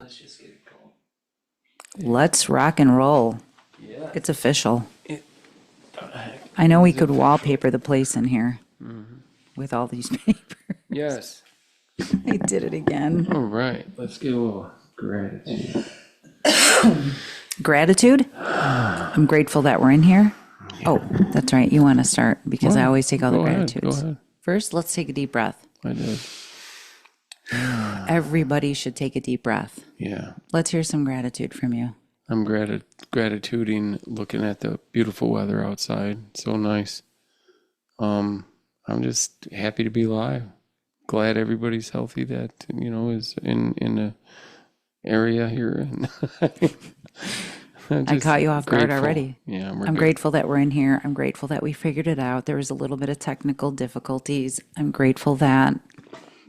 Let's just get it going. Let's rock and roll. Yeah. It's official. I know we could wallpaper the place in here with all these papers. Yes. I did it again. All right. Let's get a little gratitude. Gratitude? I'm grateful that we're in here. Oh, that's right. You want to start because I always take all the gratitudes. Go ahead. First, let's take a deep breath. I did. Everybody should take a deep breath. Yeah. Let's hear some gratitude from you. I'm gratituding looking at the beautiful weather outside. So nice. I'm just happy to be alive. Glad everybody's healthy that, is in the area here. I caught you off guard already. Yeah, I'm grateful that we're in here. I'm grateful that we figured it out. There was a little bit of technical difficulties. I'm grateful that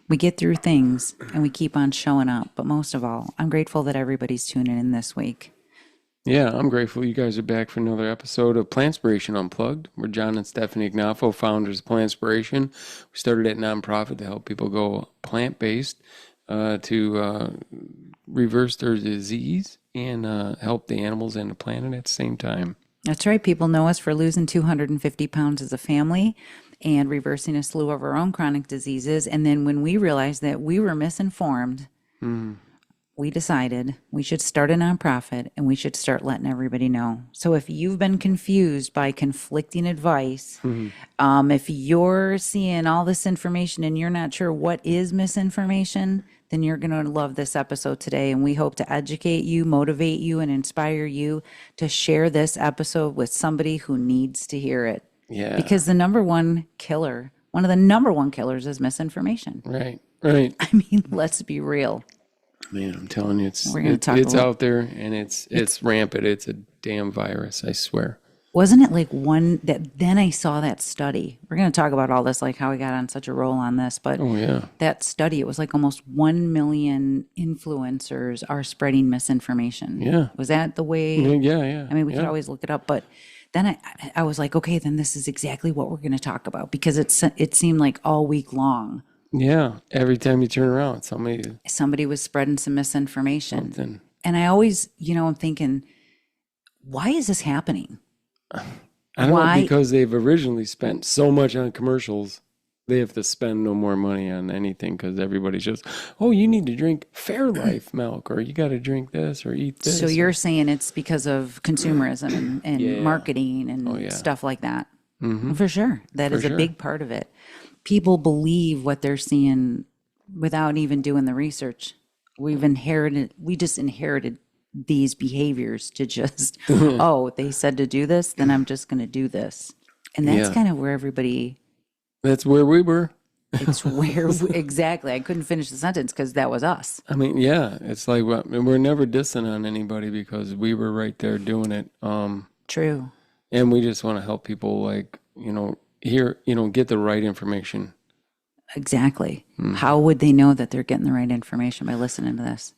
we get through things and we keep on showing up. But most of all, I'm grateful that everybody's tuning in this week. Yeah, I'm grateful you guys are back for another episode of Plantspiration Unplugged. We're John and Stefanie Ignoffo, founders of Plantspiration. We started that nonprofit to help people go plant-based to reverse their disease and help the animals and the planet at the same time. That's right. People know us for losing 250 pounds as a family and reversing a slew of our own chronic diseases. And then when we realized that we were misinformed, we decided we should start a nonprofit and we should start letting everybody know. So if you've been confused by conflicting advice, if you're seeing all this information and you're not sure what is misinformation, then you're going to love this episode today. And we hope to educate you, motivate you, and inspire you to share this episode with somebody who needs to hear it. Yeah. Because one of the number one killers is misinformation. Right. I mean, let's be real. Man, I'm telling you, it's out there and it's rampant. It's a damn virus, I swear. Wasn't it like then I saw that study. We're going to talk about all this, like how we got on such a roll on this, but that study, it was like almost 1 million influencers are spreading misinformation. Yeah. Was that the way? Yeah. I mean, we could always look it up, but then I was like, okay, then this is exactly what we're going to talk about because it seemed like all week long. Yeah. Every time you turn around, somebody was spreading some misinformation. Something. And I always, I'm thinking, why is this happening? I don't know, because they've originally spent so much on commercials, they have to spend no more money on anything because everybody's just, you need to drink Fairlife milk, or you got to drink this or eat this. So you're saying it's because of consumerism and marketing and stuff like that. Mm-hmm. For sure. That is a big part of it. People believe what they're seeing without even doing the research. We just inherited these behaviors to just, they said to do this, then I'm just going to do this. And that's kind of where that's where we were. It's where, exactly. I couldn't finish the sentence because that was us. I mean, it's like, we're never dissing on anybody because we were right there doing it. True. And we just want to help people get the right information. Exactly. How would they know that they're getting the right information by listening to this?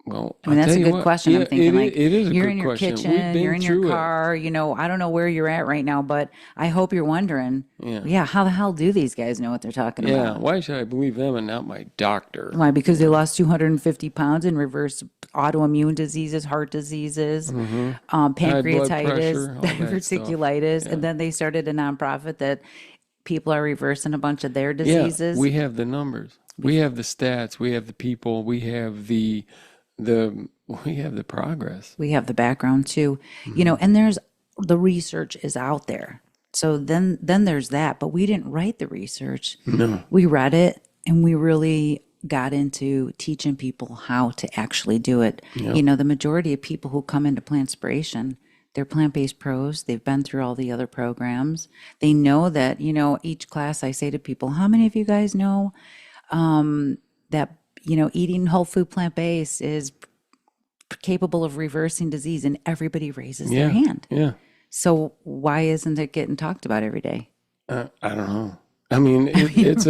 Well, I mean, that's a good question. Yeah, I'm thinking it is a you're good in your question. kitchen, you're in your car, I don't know where you're at right now, but I hope you're wondering, how the hell do these guys know what they're talking about? Yeah, why should I believe them and not my doctor? Why? Because they lost 250 pounds and reversed autoimmune diseases, heart diseases, pancreatitis, diverticulitis, and then they started a nonprofit that people are reversing a bunch of their diseases. Yeah, we have the numbers. We have the stats. We have the people. We have the progress. We have the background too, and there's the research is out there. So then there's that, but we didn't write the research. No, we read it and we really got into teaching people how to actually do it. Yep. The majority of people who come into Plantspiration, they're plant-based pros. They've been through all the other programs. They know that, each class I say to people, how many of you guys know that eating whole food plant-based is capable of reversing disease, and everybody raises their hand. Yeah. So why isn't it getting talked about every day? I don't know. I mean, it's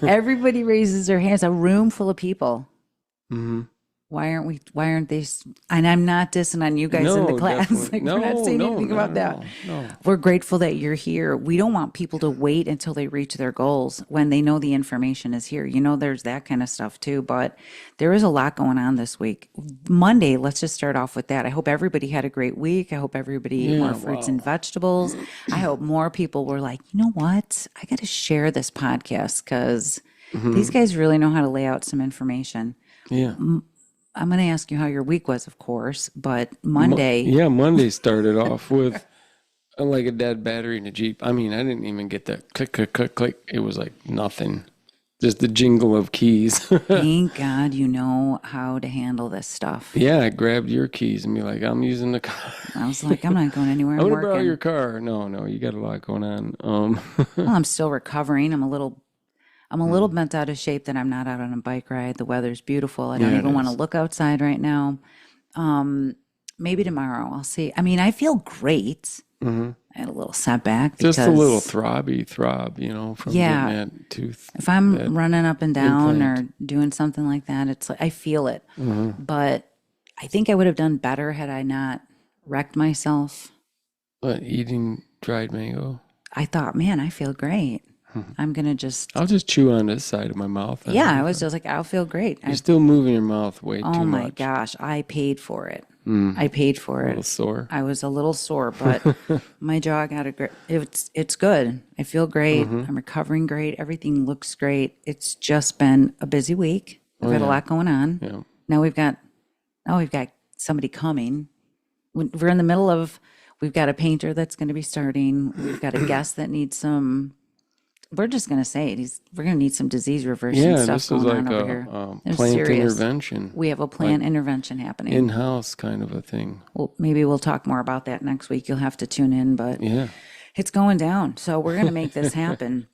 everybody raises their hands. A room full of people. Mm-hmm. why aren't they, and I'm not dissing on you guys in the No, class. definitely. Like, we're not saying anything not about at that. all. No. We're grateful that you're here. We don't want people to wait until they reach their goals when they know the information is here. There's that kind of stuff too, but there is a lot going on this week. Monday, let's just start off with that. I hope everybody had a great week. I hope everybody ate more fruits and vegetables. I hope more people were like, you know what? I got to share this podcast because these guys really know how to lay out some information. Yeah. I'm going to ask you how your week was, of course, but Monday. Monday started off with like a dead battery in a Jeep. I mean, I didn't even get the click, click, click, click. It was like nothing. Just the jingle of keys. Thank God you know how to handle this stuff. Yeah, I grabbed your keys and be like, I'm using the car. I was like, I'm not going anywhere. I'm going to borrow your car. No, you got a lot going on. Well, I'm still recovering. I'm a little bent out of shape that I'm not out on a bike ride. The weather's beautiful. I don't even want to look outside right now. Maybe tomorrow. I'll see. I mean, I feel great. I had a little setback. Just a little throb, from getting that tooth. If I'm running up and down or doing something like that, it's like I feel it. But I think I would have done better had I not wrecked myself. What, eating dried mango? I thought, man, I feel great. I'm going to I'll just chew on this side of my mouth. I was just like, I'll feel great. You're still moving your mouth way too much. Oh my gosh, I paid for it. I paid for it. A little sore. I was a little sore, but my jaw got it's good. I feel great. I'm recovering great. Everything looks great. It's just been a busy week. We've had a lot going on. Yeah. Now we've got somebody coming. We're in the middle of, we've got a painter that's going to be starting. We've got a guest that needs some, we're just going to say it. We're going to need some disease reversion stuff going on over here. Plant serious. Intervention. We have a plant intervention happening. In-house kind of a thing. Well, maybe we'll talk more about that next week. You'll have to tune in, but it's going down. So we're going to make this happen.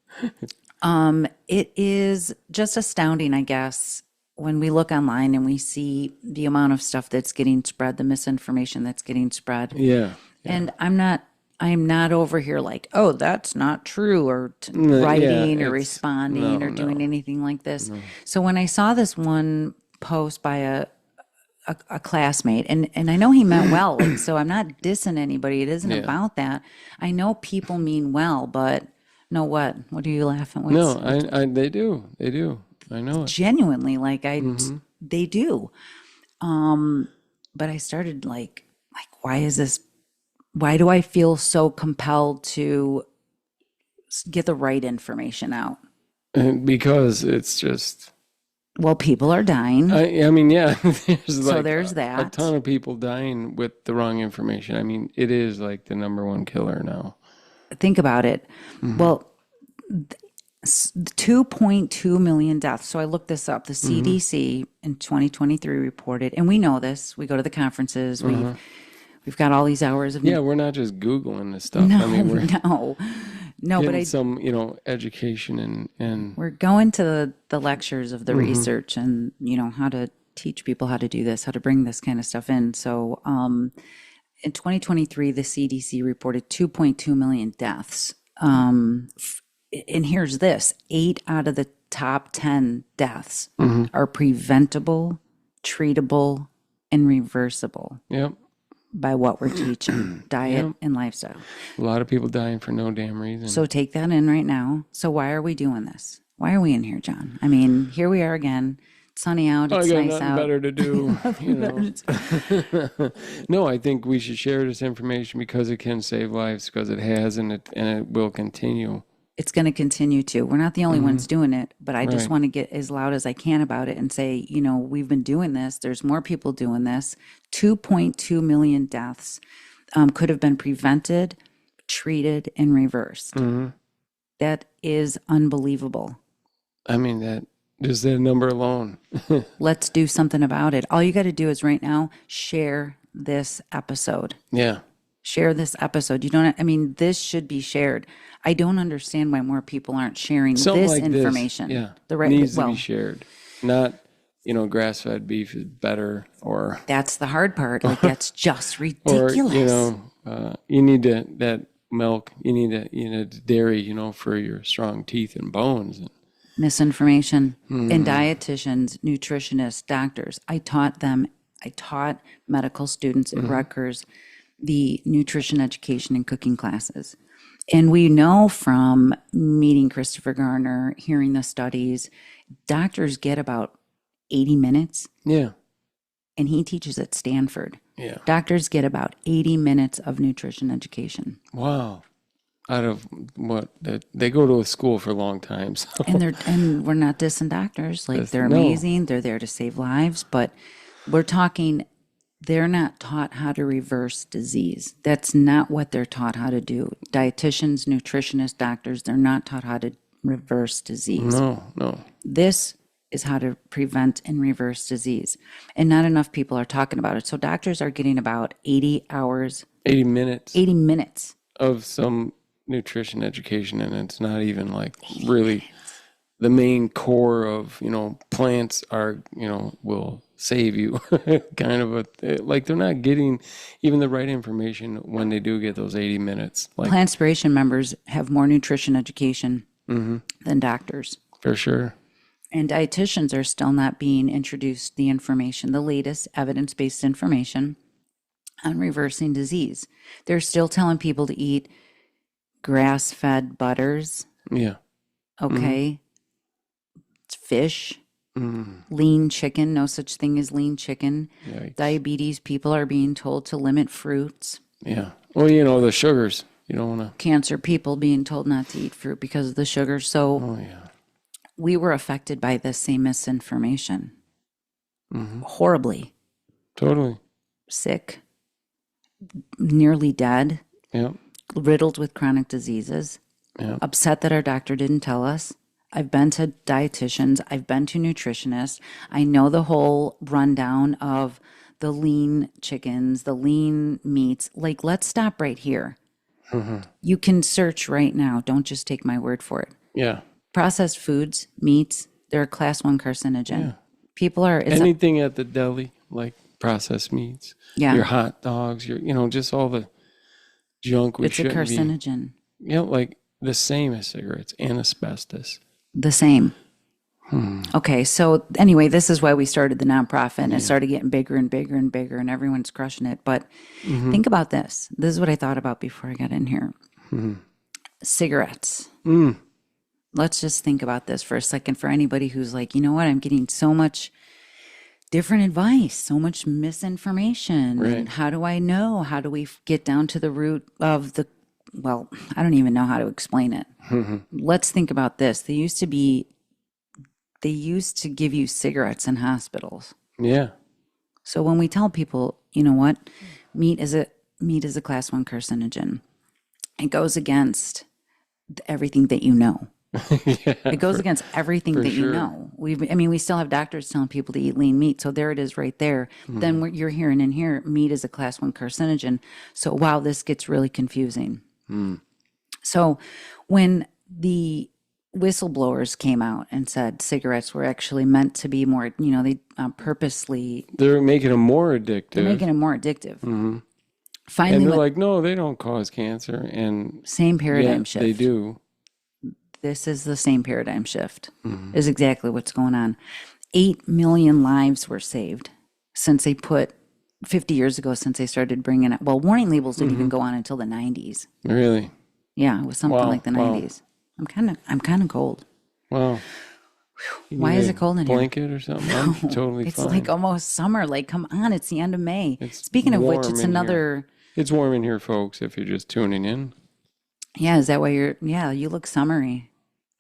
It is just astounding, I guess, when we look online and we see the amount of stuff that's getting spread, the misinformation that's getting spread. Yeah. And I'm not over here like, oh, that's not true, or writing or responding or doing anything like this. No. So when I saw this one post by a classmate, and I know he meant well, like, so I'm not dissing anybody. It isn't about that. I know people mean well, but no, what? What are you laughing with? No, they do. I know it. Genuinely, like they do. But I started like, why is this? Why do I feel so compelled to get the right information out? Because it's just... Well, people are dying. I mean, yeah. There's that. A ton of people dying with the wrong information. I mean, it is like the number one killer now. Think about it. Well, 2.2 million deaths. So I looked this up. The CDC in 2023 reported, and we know this. We go to the conferences. We've got all these hours of... Yeah, we're not just Googling this stuff. No, I mean, we're but some, education and... We're going to the lectures of the research and, how to teach people how to do this, how to bring this kind of stuff in. So in 2023, the CDC reported 2.2 million deaths. And here's this: 8 out of the top 10 deaths are preventable, treatable, and reversible. Yep. By what we're teaching, diet and lifestyle. A lot of people dying for no damn reason. So take that in right now. So why are we doing this? Why are we in here, John? I mean, here we are again. It's sunny out. It's nice out. Better to do. No, I think we should share this information because it can save lives, because it has, and it will continue. It's going to continue to. We're not the only ones doing it, but I just want to get as loud as I can about it and say, we've been doing this. There's more people doing this. 2.2 million deaths could have been prevented, treated, and reversed. That is unbelievable. I mean, that just that number alone. Let's do something about it. All you got to do is right now share this episode. Yeah. Share this episode. This should be shared. I don't understand why more people aren't sharing something this like information. This, needs to be shared. Not, grass-fed beef is better, or... That's the hard part. Like, that's just ridiculous. Or, you need that milk. You need dairy, for your strong teeth and bones. Misinformation. And dietitians, nutritionists, doctors. I taught medical students at Rutgers the nutrition education and cooking classes. And we know from meeting Christopher Garner, hearing the studies, doctors get about 80 minutes. Yeah. And he teaches at Stanford. Yeah. Doctors get about 80 minutes of nutrition education. Wow. Out of what? They go to a school for a long time. So. And we're not dissing doctors. Like, they're amazing. They're there to save lives. But we're talking, they're not taught how to reverse disease. That's not what they're taught how to do. Dietitians, nutritionists, doctors, they're not taught how to reverse disease. No. This is how to prevent and reverse disease. And not enough people are talking about it. So doctors are getting about 80 hours. 80 minutes. 80 minutes. Of some nutrition education, and it's not even like really the main core of, plants are, will save you kind of like they're not getting even the right information when they do get those 80 minutes. Like Plantspiration members have more nutrition education than doctors. For sure. And dietitians are still not being introduced the information, the latest evidence-based information on reversing disease. They're still telling people to eat grass-fed butters. Yeah. Okay. Fish. Lean chicken. No such thing as lean chicken. Yikes. Diabetes people are being told to limit fruits. Yeah. Well, the sugars. You don't want to. Cancer people being told not to eat fruit because of the sugar. So we were affected by this same misinformation. Horribly. Totally. Sick. Nearly dead. Yep. Riddled with chronic diseases. Yep. Upset that our doctor didn't tell us. I've been to dietitians. I've been to nutritionists. I know the whole rundown of the lean chickens, the lean meats. Like, let's stop right here. You can search right now. Don't just take my word for it. Yeah. Processed foods, meats, they're a class 1 carcinogen. Yeah. People are... Anything at the deli, like processed meats. Yeah. Your hot dogs, just all the junk we shouldn't be. It's a carcinogen. Like the same as cigarettes and asbestos. The same. Okay, so anyway, this is why we started the nonprofit, and it started getting bigger and bigger and bigger, and everyone's crushing it. But think about this. This is what I thought about before I got in here. Cigarettes. Let's just think about this for a second for anybody who's like, you know what, I'm getting so much different advice, so much misinformation. Right. And how do I know? How do we get down to the root of the... Well, I don't even know how to explain it. Let's think about this. They used to give you cigarettes in hospitals. Yeah. So when we tell people, you know what, meat is a class 1 carcinogen, it goes against everything that you know. It goes against everything that you know. We still have doctors telling people to eat lean meat. So there it is right there. Then what you're hearing in here, meat is a class 1 carcinogen. So wow, this gets really confusing. So when the whistleblowers came out and said cigarettes were actually meant to be more, they purposely... They're making them more addictive. They're making them more addictive. Finally, and they're like, no, they don't cause cancer. And same paradigm shift. They do. This is the same paradigm shift, is exactly what's going on. 8 million lives were saved since they put 50 years ago, since they started bringing it. Well, warning labels didn't even go on until the 90s. Really? Yeah, it was something like the 90s. I'm kind of cold. Wow. Why is it cold in here? Blanket or something? I'm totally it's fine. Like almost summer. Like, come on, it's the end of May. It's Speaking of which, warm it's in another... here. It's warm in here, folks, if you're just tuning in. Yeah, is that why you're... Yeah, you look summery.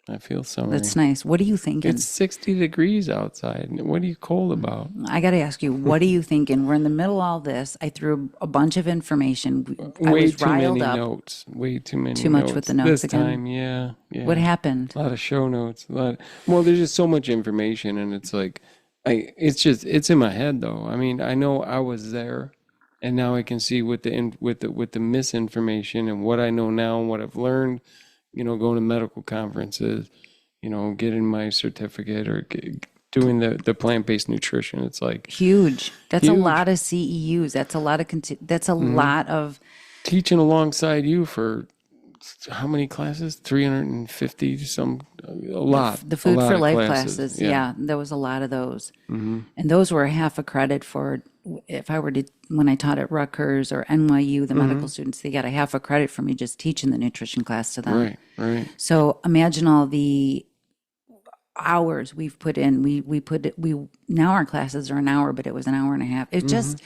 I feel summery. That's nice. What are you thinking? It's 60 degrees outside. What are you cold about? I got to ask you, what are you thinking? We're in the middle of all this. I threw a bunch of information. I Way was too riled many up. notes. Way too many Too notes. much with the notes this again? time, yeah. What happened? A lot of show notes. Well, there's just so much information, and it's like, it's in my head though. I mean, I know I was there, and now I can see with the misinformation and what I know now and what I've learned. Going to medical conferences. Getting my certificate or doing the plant-based nutrition. It's like huge. That's huge. A lot of CEUs. That's a lot of lot of teaching alongside you for how many classes? 350, a lot. The Food a lot for of Life classes. Yeah, there was a lot of those. And those were half a credit for, if I were to, when I taught at Rutgers or NYU, the medical students, they got a half a credit for me just teaching the nutrition class to them. Right. So imagine all the hours we've put in. Now our classes are an hour, but it was an hour and a half. It's just,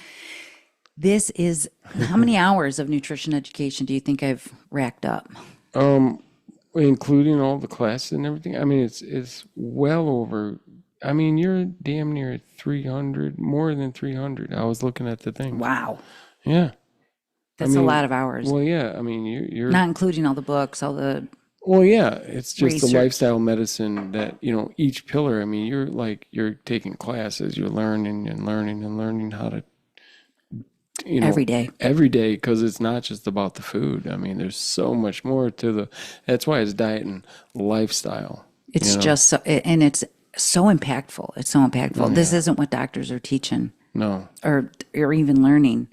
this is, how many hours of nutrition education do you think I've racked up? Including all the classes and everything. I mean, it's well over. I mean, you're damn near 300, more than 300. I was looking at the thing. Wow. Yeah. That's a lot of hours. Well, yeah. I mean, you're not including all the books, all the. Well, yeah. It's just research. The lifestyle medicine that, each pillar. I mean, you're taking classes, you're learning and learning how to, every day, because it's not just about the food. I mean, there's so much more to that's why it's diet and lifestyle. It's just so, and it's so impactful. It's so impactful. Oh, yeah. This isn't what doctors are teaching. No. Or even learning.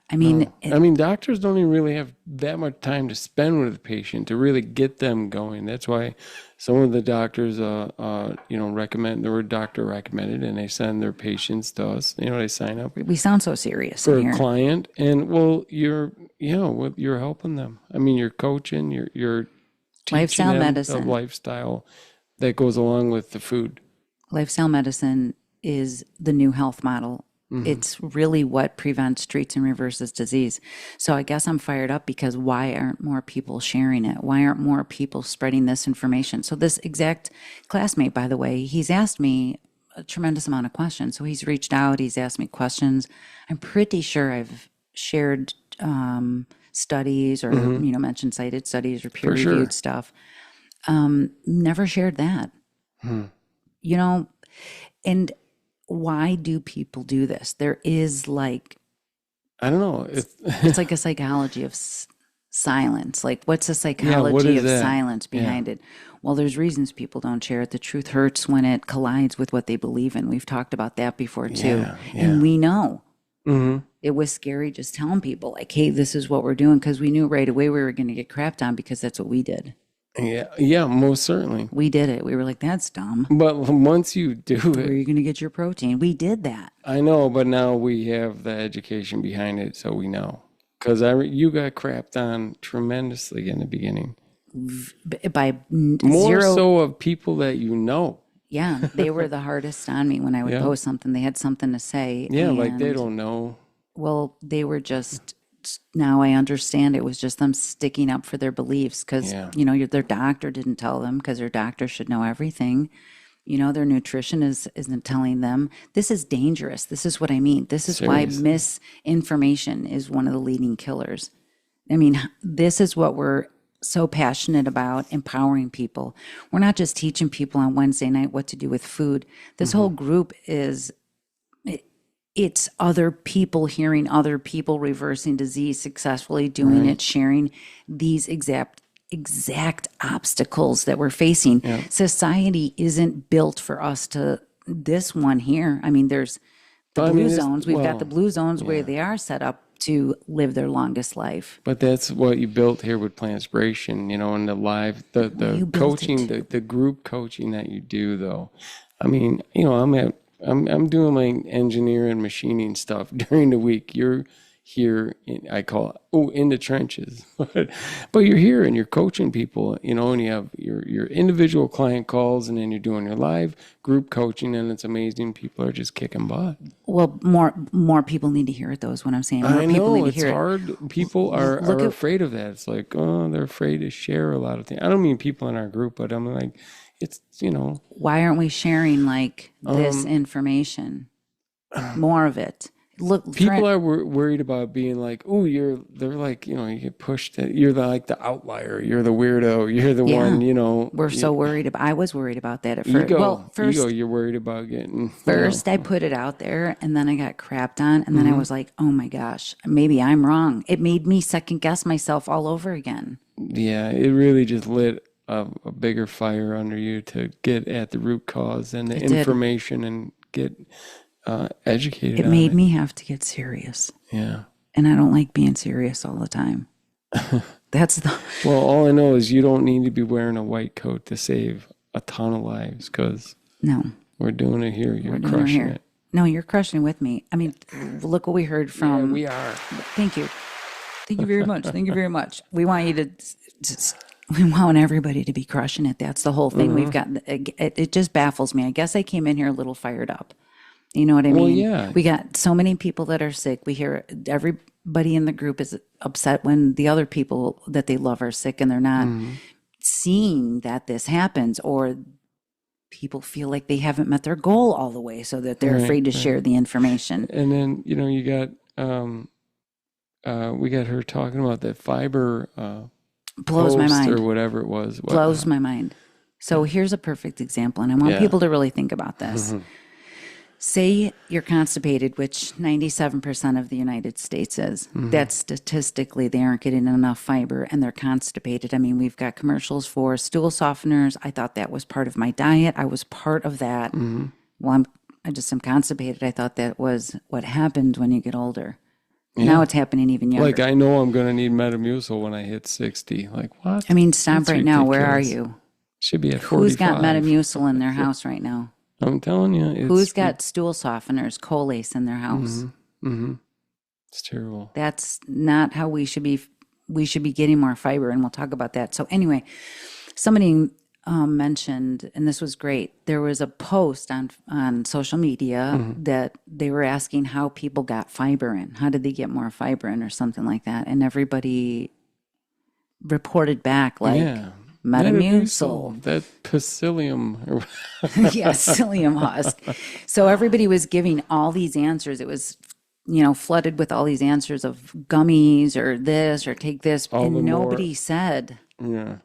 I mean, doctors don't even really have that much time to spend with the patient to really get them going. That's why some of the doctors, recommend, the word doctor recommended, and they send their patients to us. They sign up. We sound so serious for in here. A client, and you're helping them. I mean, you're coaching, you're teaching lifestyle them medicine, the lifestyle that goes along with the food. Lifestyle medicine is the new health model. It's really what prevents, treats, and reverses disease. So I guess I'm fired up because why aren't more people sharing it? Why aren't more people spreading this information? So this exact classmate, by the way, he's asked me a tremendous amount of questions. So he's reached out, he's asked me questions. I'm pretty sure I've shared studies or, mentioned cited studies or peer-reviewed stuff. Never shared that. And why do people do this? There is I don't know. It's like a psychology of silence. Like, what's the psychology of silence behind it? Well, there's reasons people don't share it. The truth hurts when it collides with what they believe in. We've talked about that before too. And we know. It was scary just telling people like, hey, this is what we're doing, because we knew right away we were going to get crapped on because that's what we did. Yeah, most certainly. We did it. We were like, that's dumb. But once you do it... Where are you going to get your protein? We did that. I know, but now we have the education behind it, so we know. Because you got crapped on tremendously in the beginning. By more so of people that you know. Yeah, they were the hardest on me when I would post something. They had something to say. Yeah, like they don't know. Well, they were just... Now I understand it was just them sticking up for their beliefs because, their doctor didn't tell them, because their doctor should know everything. Their nutrition isn't telling them. This is dangerous. This is what I mean. This is why misinformation is one of the leading killers. I mean, this is what we're so passionate about, empowering people. We're not just teaching people on Wednesday night what to do with food. This whole group is... It's other people hearing other people reversing disease successfully, doing it, sharing these exact obstacles that we're facing. Yeah. Society isn't built for us to, this one here. I mean, there's the blue zones. We've got the blue zones where they are set up to live their longest life. But that's what you built here with Plantspiration, and the live, the coaching, the group coaching that you do, though. I mean, I'm doing my engineering and machining stuff during the week. You're here, in the trenches. But you're here and you're coaching people, and you have your individual client calls, and then you're doing your live group coaching, and it's amazing. People are just kicking butt. Well, more people need to hear it, though, is what I'm saying. More people need to hear it. It's hard. People are afraid of that. It's like, they're afraid to share a lot of things. I don't mean people in our group, but I'm like... It's, Why aren't we sharing this information? More of it. Look, people are worried about being like, they're like, you get pushed. You're the outlier. You're the weirdo. You're the one, We're so worried about, I was worried about that at first. First, you're worried about getting. First, I put it out there, and then I got crapped on, and then I was like, oh my gosh, maybe I'm wrong. It made me second guess myself all over again. Yeah, it really just lit a bigger fire under you to get at the root cause and the information and get educated. It made me have to get serious. Yeah. And I don't like being serious all the time. That's the Well, all I know is you don't need to be wearing a white coat to save a ton of lives, because no. we're doing it here. You're We're doing it crushing here. it. No, you're crushing it with me. I mean, look what we heard from. Yeah, we are. Thank you. Thank you very much. Thank you very much. We want you to. We want everybody to be crushing it. That's the whole thing. We've got. It just baffles me. I guess I came in here a little fired up. You know what I mean? Well, yeah. We got so many people that are sick. We hear everybody in the group is upset when the other people that they love are sick, and they're not seeing that this happens, or people feel like they haven't met their goal all the way, so that they're afraid to share the information. And then, you got, we got her talking about that fiber Blows my post mind. or whatever it was. Blows my mind. So here's a perfect example, and I want people to really think about this. Say you're constipated, which 97% of the United States is. That statistically, they aren't getting enough fiber and they're constipated. I mean, we've got commercials for stool softeners. I thought that was part of my diet. I was part of that. Well, I just am constipated. I thought that was what happened when you get older. Now it's happening even younger. Like, I know I'm going to need Metamucil when I hit 60. Like, what? I mean, stop That's right now. Where are ridiculous. you? Should be at 45. Who's got Metamucil in their house right now? I'm telling you. Who's got stool softeners, Colace in their house? It's terrible. That's not how we should be. We should be getting more fiber, and we'll talk about that. So anyway, somebody mentioned, and this was great, there was a post on social media that they were asking how people got fiber in. How did they get more fiber in, or something like that? And everybody reported back like, Metamucil. That psyllium. Yeah, psyllium husk. So everybody was giving all these answers. It was, flooded with all these answers of gummies or this or take this. And nobody said, Yeah.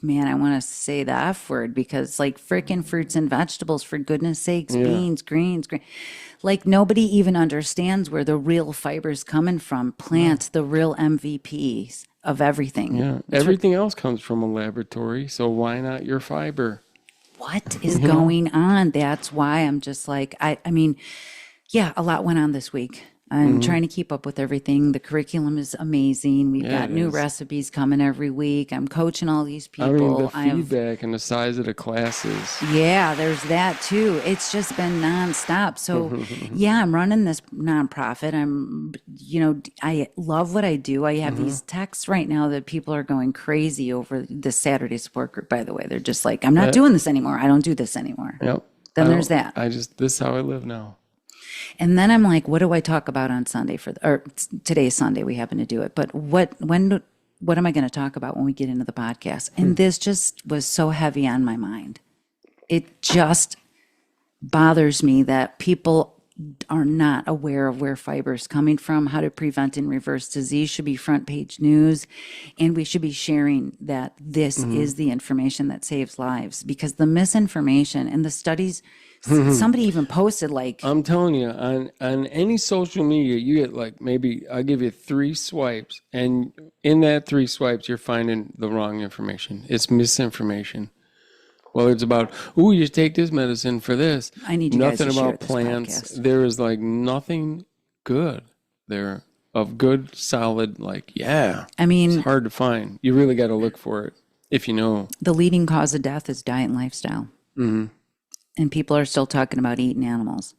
man, I want to say the F word, because like freaking fruits and vegetables, for goodness sakes, beans, greens, like nobody even understands where the real fiber's coming from. Plants, the real MVPs of everything. Yeah. Everything else comes from a laboratory, so why not your fiber? What is going on? That's why I'm just like, I mean, yeah, a lot went on this week. I'm trying to keep up with everything. The curriculum is amazing. We've got new recipes coming every week. I'm coaching all these people. I mean, the feedback and the size of the classes. Yeah, there's that too. It's just been nonstop. So yeah, I'm running this nonprofit. I love what I do. I have these texts right now that people are going crazy over this Saturday support group, by the way. They're just like, I'm not doing this anymore. I don't do this anymore. Yep. Then there's that. This is how I live now. And then I'm like, what do I talk about on Sunday or today's Sunday? We happen to do it, but what am I going to talk about when we get into the podcast? And this just was so heavy on my mind. It just bothers me that people are not aware of where fiber is coming from. How to prevent and reverse disease should be front page news. And we should be sharing that this is the information that saves lives, because the misinformation and the studies, somebody even posted like, I'm telling you, on any social media, you get like, maybe I'll give you 3 swipes, and in that 3 swipes, you're finding the wrong information. It's misinformation. Well, it's about, you take this medicine for this. I need you guys to nothing share about this plants. podcast. There is like nothing good there of good, solid, I mean, it's hard to find. You really got to look for it if you know. The leading cause of death is diet and lifestyle. And people are still talking about eating animals.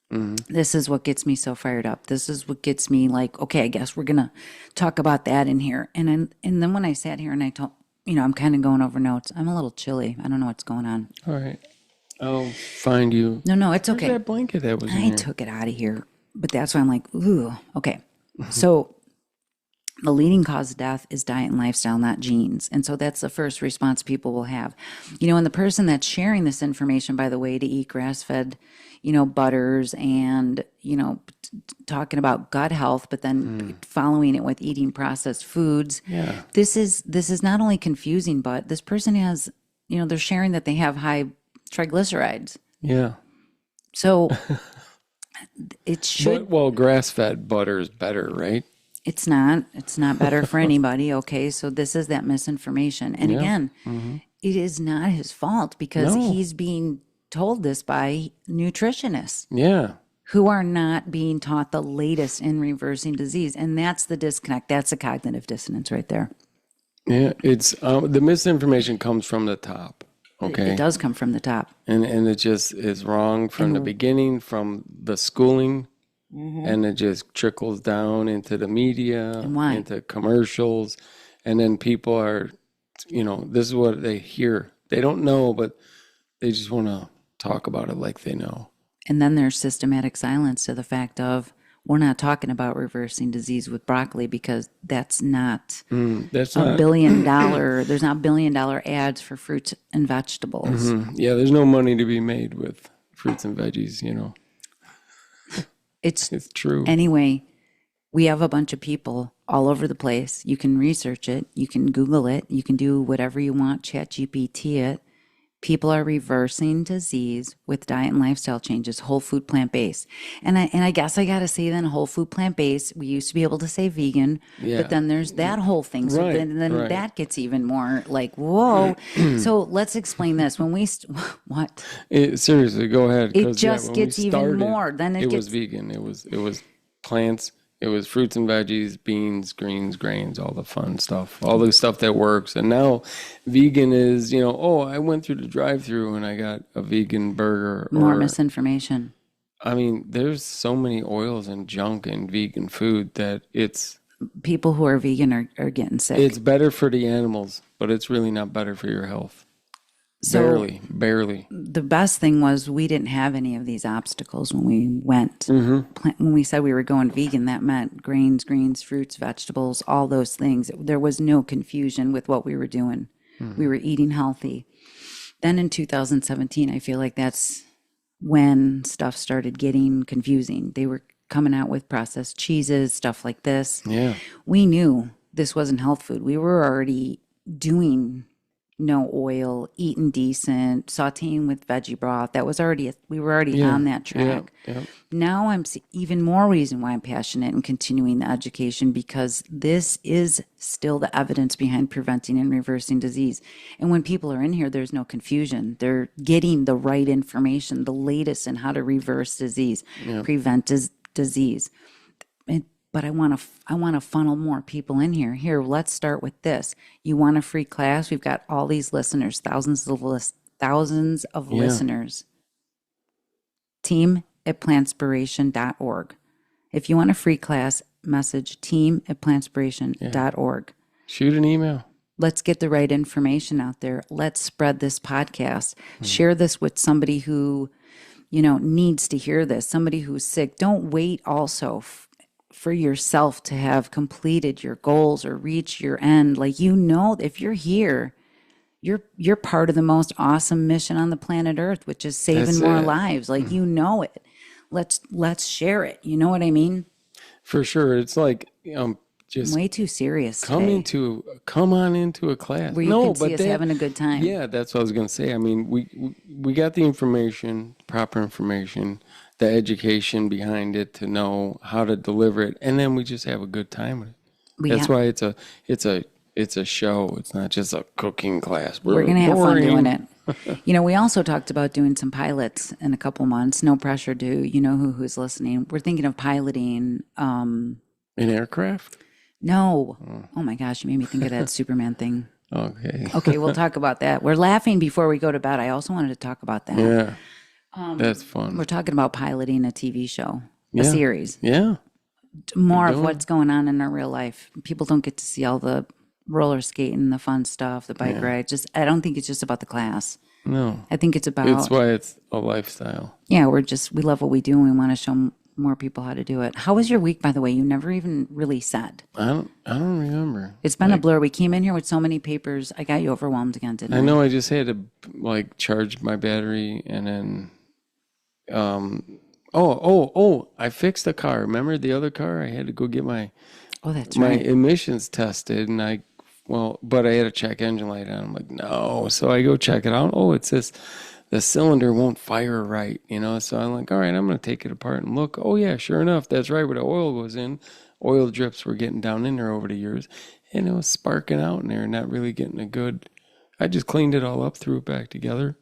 This is what gets me so fired up. This is what gets me like, okay, I guess we're going to talk about that in here. And then when I sat here and I told, I'm kind of going over notes. I'm a little chilly. I don't know what's going on. All right. I'll find you. No, it's okay. Where's that blanket that was in I here? took it out of here. But that's why I'm like, ooh, okay. So the leading cause of death is diet and lifestyle, not genes. And so that's the first response people will have. And the person that's sharing this information, by the way, to eat grass-fed, butters and, talking about gut health, but then following it with eating processed foods. Yeah. This is not only confusing, but this person has, they're sharing that they have high triglycerides. Yeah. So it should. Well, grass-fed butter is better, right? It's not better for anybody. Okay. So this is that misinformation. And again, it is not his fault, because he's being told this by nutritionists. Yeah. who are not being taught the latest in reversing disease. And that's the disconnect. That's a cognitive dissonance right there. Yeah, it's the misinformation comes from the top. Okay. It does come from the top. And it just is wrong from the beginning, from the schooling, and it just trickles down into the media, into commercials, and then people are, this is what they hear. They don't know, but they just want to talk about it like they know. And then there's systematic silence to the fact of, we're not talking about reversing disease with broccoli because that's not that's $1 billion. There's not $1 billion ads for fruits and vegetables. Yeah, there's no money to be made with fruits and veggies, It's true. Anyway, we have a bunch of people all over the place. You can research it. You can Google it. You can do whatever you want, ChatGPT it. People are reversing disease with diet and lifestyle changes, whole food, plant-based. And I guess I got to say then whole food, plant-based, we used to be able to say vegan, but then there's that whole thing. So then that gets even more like, whoa. So let's explain this. When we, what? Seriously, go ahead. It just gets even more. Then it was vegan. It was plants. It was fruits and veggies, beans, greens, grains, all the fun stuff, all the stuff that works. And now vegan is, I went through the drive-through and I got a vegan burger. More misinformation. I mean, there's so many oils and junk in vegan food that it's... People who are vegan are getting sick. It's better for the animals, but it's really not better for your health. So barely. The best thing was we didn't have any of these obstacles when we went. When we said we were going vegan, that meant grains, greens, fruits, vegetables, all those things. There was no confusion with what we were doing. We were eating healthy. Then in 2017, I feel like that's when stuff started getting confusing. They were coming out with processed cheeses, stuff like this. Yeah. We knew this wasn't health food. We were already doing no oil, eating decent, sauteing with veggie broth. That was we were already on that track. Yeah. Now I'm even more reason why I'm passionate and continuing the education, because this is still the evidence behind preventing and reversing disease. And when people are in here, there's no confusion. They're getting the right information, the latest in how to reverse disease, prevent disease. But I want to funnel more people in here. Here, let's start with this. You want a free class? We've got all these listeners, thousands of listeners. Team@plantspiration.org. If you want a free class, message team@plantspiration.org. Shoot an email. Let's get the right information out there. Let's spread this podcast. Share this with somebody who, needs to hear this, somebody who's sick. Don't wait also for yourself to have completed your goals or reach your end. Like, if you're here, you're part of the most awesome mission on the planet Earth, which is saving more lives. Like, it. Let's share it. You know what I mean? For sure. It's like just way too serious. Come on into a class where you can see us having a good time. Yeah, that's what I was going to say. I mean, we got the information, proper information, the education behind it to know how to deliver it, and then we just have a good time with it. That's why it's a show. It's not just a cooking class. We're going to have fun doing it. We also talked about doing some pilots in a couple months. No pressure to who's listening. We're thinking of piloting an aircraft. No. Oh my gosh, you made me think of that Superman thing. Okay, we'll talk about that. We're laughing before we go to bed. I also wanted to talk about that. Yeah. That's fun. We're talking about piloting a TV show, a series. Yeah. More of what's going on in our real life. People don't get to see all the roller skating, the fun stuff, the bike ride. I don't think it's just about the class. No. I think it's about... It's why it's a lifestyle. Yeah, we love what we do and we want to show more people how to do it. How was your week, by the way? You never even really said. I don't remember. It's been a blur. We came in here with so many papers. I got you overwhelmed again, didn't I? I know. I just had to charge my battery and then... I fixed the car. Remember the other car? I had to go get my emissions tested, and but I had a check engine light on. I'm like, no. So I go check it out. Oh, it says the cylinder won't fire right, So I'm like, all right, I'm going to take it apart and look. Oh yeah, sure enough, that's right where the oil goes in. Oil drips were getting down in there over the years, and it was sparking out in there, not really getting a good. I just cleaned it all up, threw it back together.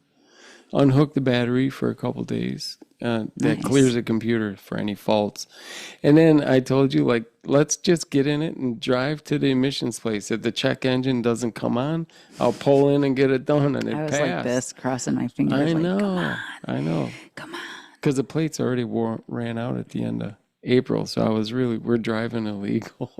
unhook the battery for a couple days. That Nice. clears the computer for any faults. And then I told you, like, let's just get in it and drive to the emissions place. If the check engine doesn't come on, I'll pull in and get it done, and it I was passed. like this, crossing my fingers. I like, know, come on, I know. come on. Because the plates already ran out at the end of April, so we're driving illegal.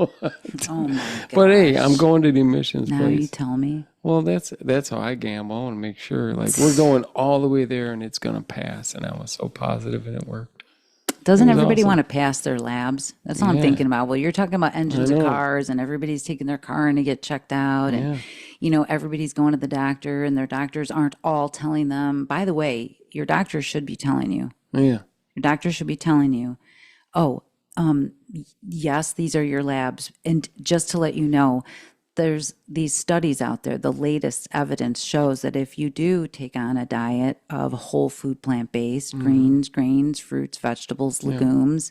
Oh my god! But hey, I'm going to the emissions Now place. you tell me. Well, that's how I gamble. I want to make sure, like, we're going all the way there and it's going to pass. And I was so positive and it worked. Doesn't It was everybody awesome. want to pass their labs? That's all I'm Yeah. thinking about. Well, you're talking about engines I of know. cars, and everybody's taking their car in to get checked out, and everybody's going to the doctor, and their doctors aren't all telling them. By the way, your doctor should be telling you. Yeah. Your doctor should be telling you, oh, yes, these are your labs. And just to let you know, there's these studies out there. The latest evidence shows that if you do take on a diet of whole food, plant-based, greens, grains, fruits, vegetables, legumes,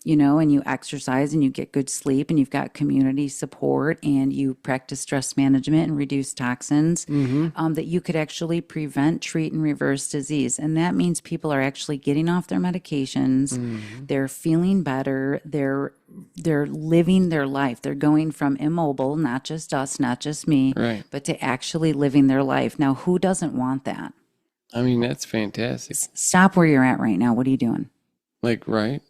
and you exercise and you get good sleep and you've got community support and you practice stress management and reduce toxins, that you could actually prevent, treat, and reverse disease. And that means people are actually getting off their medications. They're feeling better. They're living their life. They're going from immobile, not just us, not just me, Right. but to actually living their life. Now, who doesn't want that? I mean, that's fantastic. Stop where you're at right now. What are you doing? Like, right?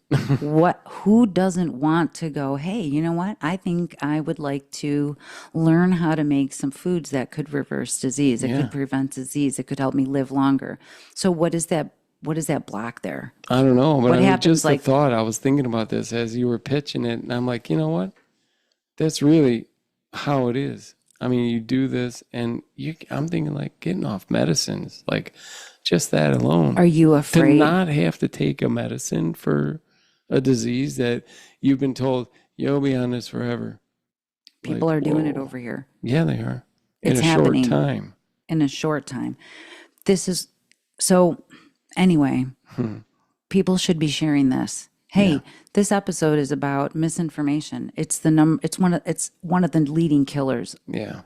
Who doesn't want to go, hey, you know what? I think I would like to learn how to make some foods that could reverse disease. It could prevent disease. It could help me live longer. So what is that block there? I don't know. But What I mean, happens, just like- the thought, I was thinking about this as you were pitching it. And I'm like, you know what? That's really how it is. I mean, you do this and I'm thinking like getting off medicines, like just that alone. Are you To afraid? not have to take a medicine for a disease that you've been told, you'll be on this forever. People Like, are doing it whoa. over here Yeah, they are. It's in a happening. short time. in a short time. This is so anyway, people should be sharing this. Hey, this episode is about misinformation. It's one of the leading killers. Yeah.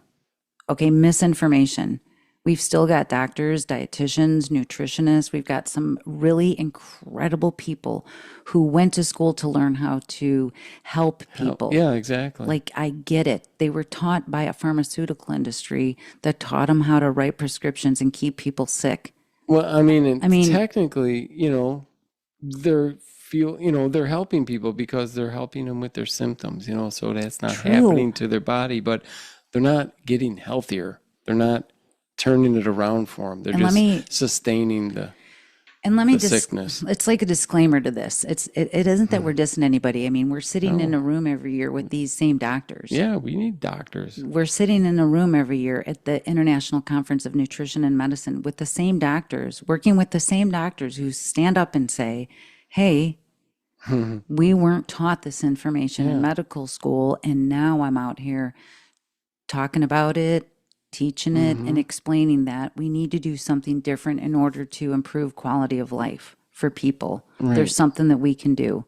Okay, misinformation. We've still got doctors, dietitians, nutritionists. We've got some really incredible people who went to school to learn how to help people. Yeah, exactly. Like, I get it. They were taught by a pharmaceutical industry that taught them how to write prescriptions and keep people sick. Well, I mean, mean- technically, they're helping people because they're helping them with their symptoms, so that's not True. happening to their body, but they're not getting healthier. They're not turning it around for them. They're And let just me- sustaining the And let me the just, sickness. it's like a disclaimer to this. It isn't that we're dissing anybody. I mean, we're sitting in a room every year with these same doctors. Yeah, we need doctors. We're sitting in a room every year at the International Conference of Nutrition and Medicine with the same doctors, working with the same doctors who stand up and say, hey, we weren't taught this information in medical school, and now I'm out here talking about it, teaching it, and explaining that we need to do something different in order to improve quality of life for people. There's something that we can do.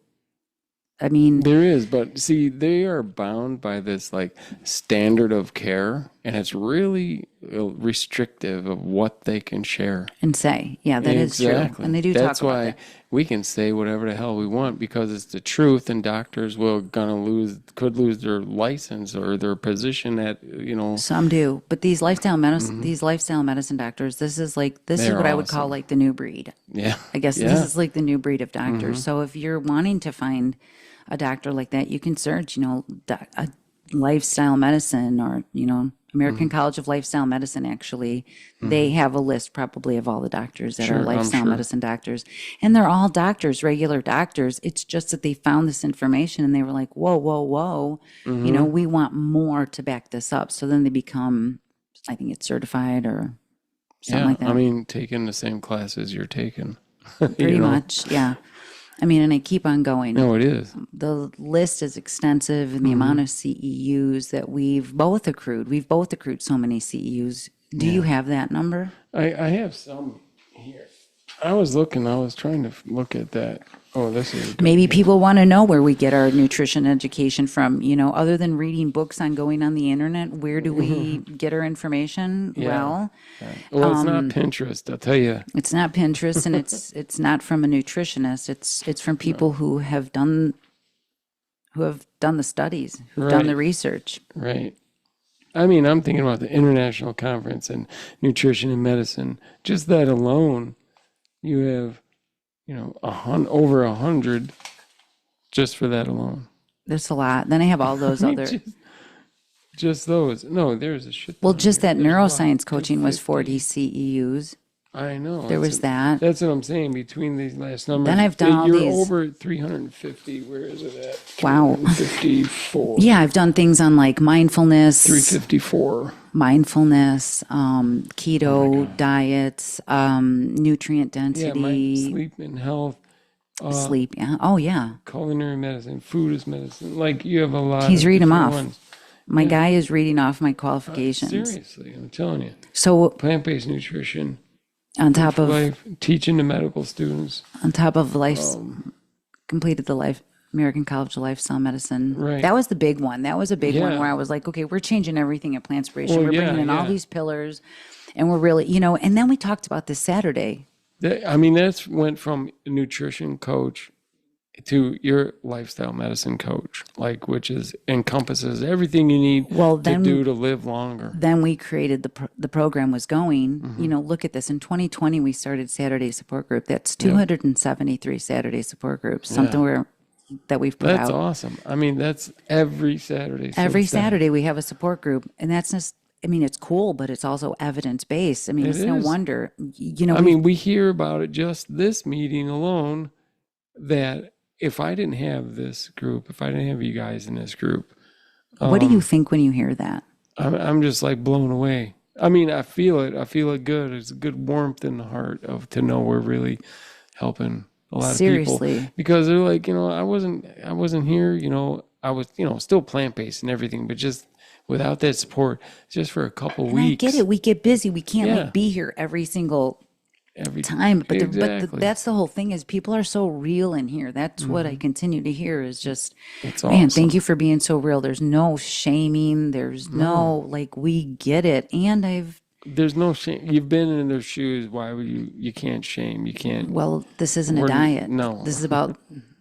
I mean, There is, but see, they are bound by this like standard of care, and it's really restrictive of what they can share. and say, yeah, that is true. And they do That's talk about why that. we can say whatever the hell we want because it's the truth, and doctors could lose their license or their position at Some do, but these lifestyle medicine, Mm-hmm. these lifestyle medicine doctors, this is what They're I would call awesome. like the new breed. Yeah, I guess yeah. this is like the new breed of doctors. So if you're wanting to find a doctor like that, you can search, a lifestyle medicine or, American College of Lifestyle Medicine, actually. They have a list probably of all the doctors that Sure, are I'm lifestyle sure. medicine doctors. And they're all doctors, regular doctors. It's just that they found this information and they were like, whoa, whoa, whoa. We want more to back this up. So then they become, I think it's certified or something like that. I mean, taking the same classes you're taking. Pretty much, yeah. I mean, and I keep on going. No, it is. The list is extensive, and the amount of CEUs that we've both accrued. We've both accrued so many CEUs. Do you have that number? I have some here. I was trying to look at that. Oh, this is a good Maybe one. people want to know where we get our nutrition education from. Other than reading books on going on the internet, where do we get our information? Yeah. Well, Well, it's not Pinterest, I'll tell you. it's not Pinterest, and it's not from a nutritionist. It's from people who have done the studies, who've done the Right. research. Right. I mean, I'm thinking about the International Conference in Nutrition and Medicine. Just that alone, you have, over 100 just for that alone. There's a lot. Then I have all those I mean, other. just those. No, there's a shit Well, ton just here. that There's a lot. neuroscience coaching was 250. 40 CEUs. I know. There was that. That's what I'm saying. Between these last numbers, Then I've done all you're these. over 350. Where is it at? Wow. 354. Yeah, I've done things on like mindfulness, 354. keto diets, nutrient Yeah, my density, sleep and health, sleep. Yeah. Oh, yeah. culinary medicine, food is medicine. Like you have a lot. He's of reading 'em different off. ones. My guy is reading off my qualifications. Seriously, I'm telling you. So Plant-based nutrition, on top of life, teaching to medical students. life, completed the American College of Lifestyle Medicine. Right. That was the big one. That was a big one Yeah. where I was like, okay, we're changing everything at Plantspiration. Well, We're yeah, bringing in all yeah. these pillars, and we're really, and then we talked about this Saturday. That's went from a nutrition coach to your lifestyle medicine coach, like which encompasses everything you need Well, to then- do to live longer. Then we created the program was going. Mm-hmm. Look at this. In 2020, we started Saturday support group. That's 273 Saturday support groups. Something that we've put That's out. awesome. I mean, that's every Saturday. Every since then. Saturday we have a support group, and that's just. I mean, it's cool, but it's also evidence based. I mean, it's no is. wonder. I mean, we hear about it just this meeting alone that if I didn't have this group, if I didn't have you guys in this group, what do you think when you hear that? I'm just like blown away. I mean, I feel it. I feel it good. It's a good warmth in the heart to know we're really helping a lot of Seriously. people. Because they're like, I wasn't here, I was, still plant-based and everything, but just without that support, just for a couple And weeks. I get it. We get busy. We can't Yeah. be here every single Every time. But exactly. that's the whole thing is people are so real in here. That's what I continue to hear is just, It's man, awesome. thank you for being so real. There's no shaming. There's no, like, we get it. And There's no shame. You've been in their shoes. Why would you can't shame. You can't. well, this isn't a We're- diet. no. This is about